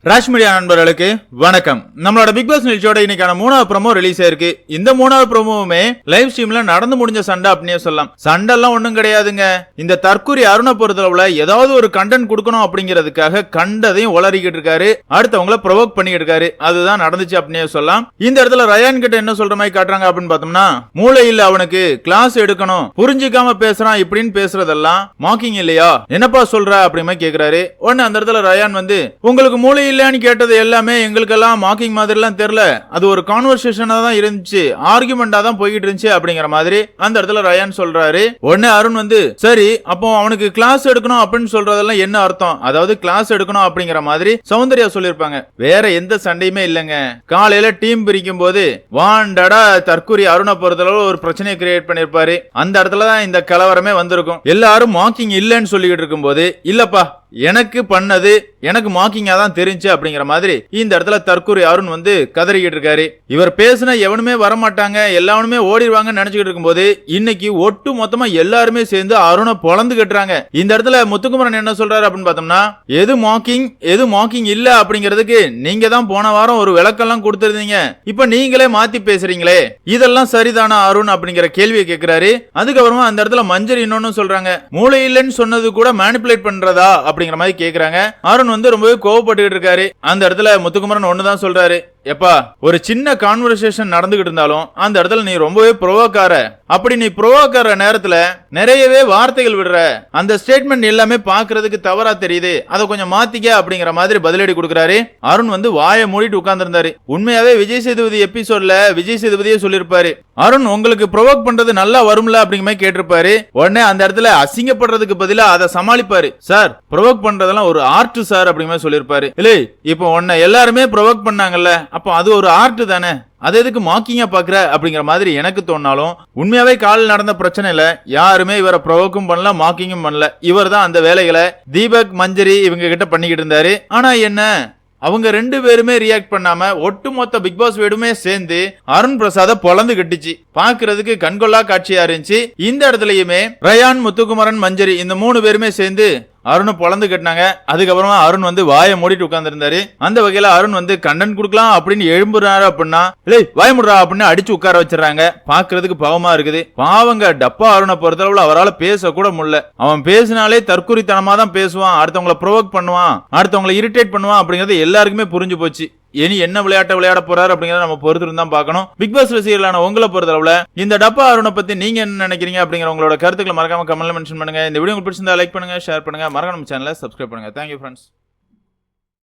Rash media நண்பர்களுக்கு வணக்கம். நம்மளோட பிக் பாஸ் நிகழ்ச்சியோட இன்னைக்கான 3வது ப்ரோமோ ரிலீஸ் ஆயிருக்கு. இந்த 3வது ப்ரோமோவுமே லைவ் ஸ்ட்ரீம்ல நடந்து முடிஞ்ச சண்டை அப்படினே சொல்லலாம். சண்டைலாம் ஒண்ணும் கிடையாதுங்க. இந்த தற்கூரி அருணை பொறுத்தளவுல ஏதாவது ஒரு கண்டென்ட் கொடுக்கணும் அப்படிங்கிறதுக்காக கண்டதையும் உளறிக்கிட்டு இருக்காரு. அடுத்தவங்கள ப்ரொவோக் பண்ணிக்கிட்டு இருக்காரு. அதுதான் நடந்துச்சு அப்படினே சொல்லலாம். இந்த இடத்துல ரயான் கிட்ட என்ன சொல்ற மாதிரி காட்டுறாங்க அப்படின்னு பார்த்தோம்னா, மூளை இல்ல அவனுக்கு, கிளாஸ் எடுக்கணும், புரிஞ்சிக்காம பேசுறான் இப்படின்னு பேசுறதெல்லாம் மாக்கிங் இல்லையா, என்னப்பா சொல்ற அப்படிமே கேக்குறாரு. உடனே அந்த இடத்துல ரயான் வந்து, உங்களுக்கு மூளை இல்லன்னு கேட்டது எல்லாமே எங்களுக்கெல்லாம் மார்க்கிங் மாதிரி எல்லாம் தெரியல, அது ஒரு கான்வர்சேஷனா தான் இருந்துச்சு, ஆர்குமெண்டா தான் போயிட்டு இருந்துச்சு அப்படிங்கிற மாதிரி அந்த இடத்துல ரயான் சொல்றாரு. உடனே அருண் வந்து, சரி அப்போ அவனுக்கு கிளாஸ் எடுக்கணும் அப்படின்னு சொல்றதெல்லாம் என்ன அர்த்தம், அதாவது கிளாஸ் எடுக்கணும் அப்படிங்கிற மாதிரி சௌந்தர்யா சொல்லிருப்பாங்க. வேற எந்த சண்டையுமே இல்லங்க. காலையில டீம் பிரிக்கும் போது வாண்டடா தற்கூரி அருணை பொறுத்தளவு ஒரு பிரச்சனையை கிரியேட் பண்ணிருப்பாரு. அந்த இடத்துல தான் இந்த கலவரமே வந்திருக்கும். எல்லாரும் மார்க்கிங் இல்லன்னு சொல்லிக்கிட்டு இருக்கும் போது, இல்லப்பா எனக்கு பண்ணது எனக்கு மார்க்கிங்கா தான் தெரிஞ்சு அப்படிங்கிற மாதிரி இந்த இடத்துல தற்கூரி அருண் வந்து கதறிக்கிட்டு இருக்காரு. இவர் பேசினா எவனுமே வரமாட்டாங்க, எல்லாருமே ஓடிடுவாங்கன்னு நினைச்சுக்கிட்டு இருக்கும்போது இன்னைக்கு ஒட்டு மொத்தமா எல்லாருமே சேர்ந்து அருணை பொளந்து கட்டுறாங்க. இந்த இடத்துல முத்துக்குமரன் என்ன சொல்றாரு அப்படின்னு பார்த்தோம்னா, எது மார்க்கிங் இல்ல அப்படிங்கிறதுக்கு நீங்க தான் போன வாரம் ஒரு விளக்கெல்லாம் கொடுத்திருந்தீங்க, இப்ப நீங்களே மாத்தி பேசுறீங்களே, இதெல்லாம் சரிதானா அருண் அப்படிங்கிற கேள்வியை கேட்கிறாரு. அதுக்கப்புறமா அந்த இடத்துல மஞ்சரி இன்னொன்னு சொல்றாங்க, மூளை இல்லைன்னு சொன்னது கூட மேனிபுலேட் பண்றதா அப்படிங்கிற மாதிரி கேக்குறாங்க. அருண் வந்து ரொம்பவே கோவப்பட்டு இருக்காரு. அந்த இடத்துல முத்துக்குமரன் ஒண்ணுதான் சொல்றாரு, எப்பா ஒரு சின்ன கான்வர்சேஷன் நடந்துகிட்டு இருந்தாலும் அந்த இடத்துல நீ ரொம்பவே ப்ரோவோக்கார, அப்படி நீ ப்ரோவோக்கார நேரத்துல நிறையவே வார்த்தைகள் விடுற, அந்த ஸ்டேட்மெண்ட் எல்லாமே பாக்குறதுக்கு தவறா தெரியுது, அதை கொஞ்சம் மாத்திக்க அப்படிங்கிற மாதிரி பதிலடி கொடுக்கிறாரு. அருண் வந்து வாயை மூடிட்டு உட்கார்ந்து இருந்தாரு. உண்மையாவே விஜய் சேதுபதி எபிசோட்ல விஜய் சேதுபதியே சொல்லிருப்பாரு, அருண் உங்களுக்கு ப்ரோவோக் பண்றது நல்லா வரும்ல அப்படிங்கிற மாதிரி கேட்டிருப்பாரு. உடனே அந்த இடத்துல அசிங்கப்படுறதுக்கு பதிலா அதை சமாளிப்பாரு, சார் ப்ரோவோக் பண்றதெல்லாம் ஒரு ஆர்ட் சார் அப்படிங்கிற மாதிரி சொல்லிருப்பாரு. இல்லை இப்போ உன்னை எல்லாருமே ப்ரோவோக் பண்ணாங்கல்ல, அப்போ அது ஒரு ஆர்ட் தானே, அது எதுக்கு மார்க்கிங்கா பாக்குற அப்படிங்கிற மாதிரி எனக்கு தோணாலும், உண்மையாவே காலில் நடந்த பிரச்சனையில யாருமே இவரை ப்ரோவோக்கும் பண்ணல, மார்க்கிங்கும் பண்ணல. இவர் தான் அந்த வேலைகளை தீபக் மஞ்சரி இவங்க கிட்ட பண்ணிக்கிட்டு இருந்தாரு. ஆனா என்ன, அவங்க ரெண்டு பேருமே ரியாக்ட் பண்ணாம ஒட்டுமொத்த பிக் பாஸ் வீடுமே சேர்ந்து அருண் பிரசாத பொளந்து கட்டிச்சு. பாக்குறதுக்கு கண்கொள்ளா காட்சியா இருந்துச்சு. இந்த இடத்துலயுமே ரயான், முத்துக்குமரன், மஞ்சரி இந்த 3 பேருமே சேர்ந்து அருண் பொளந்து கட்டினாங்க. அதுக்கப்புறமா அருண் வந்து வாயை மூடிட்டு உட்கார்ந்து இருந்தாரு. அந்த வகையில அருண் வந்து கண்டென்ட் கொடுக்கலாம் அப்படின்னு எழும்புறாரு அப்படின்னா, இல்லை வாய் முடுறா அப்படின்னு அடிச்சு உட்கார வச்சிடறாங்க. பாக்குறதுக்கு பாவமா இருக்குது. பாவங்க டப்பா அருணை பொறுத்தளவுல அவரால் பேச கூட முடியல. அவன் பேசினாலே தற்குறித்தனமா தான் பேசுவான், அடுத்தவங்களை ப்ரோவோக் பண்ணுவான், அடுத்தவங்களை இரிட்டேட் பண்ணுவான் அப்படிங்கறது எல்லாருக்குமே புரிஞ்சு போச்சு. இனி என்ன விளையாட்ட விளையாட போறாரு அப்படிங்கறத நம்ம பொறுத்து தான் பார்க்கணும். பிக் பாஸ் ரசிகர்களான உங்களை பொறுத்தளவுல இந்த டப்பா அருணை பத்தி நீங்க என்ன நினைக்கிறீங்க அப்படிங்கிற உங்களோட கருத்துக்களை மறக்காம கமெண்ட்ல மென்ஷன் பண்ணுங்க. இந்த வீடியோ உங்களுக்கு பிடிச்சிருந்தா லைக் பண்ணுங்க, ஷேர் பண்ணுங்க, மறக்காம நம்ம சேனலை சப்ஸ்கிரைப் பண்ணுங்க. Thank you friends.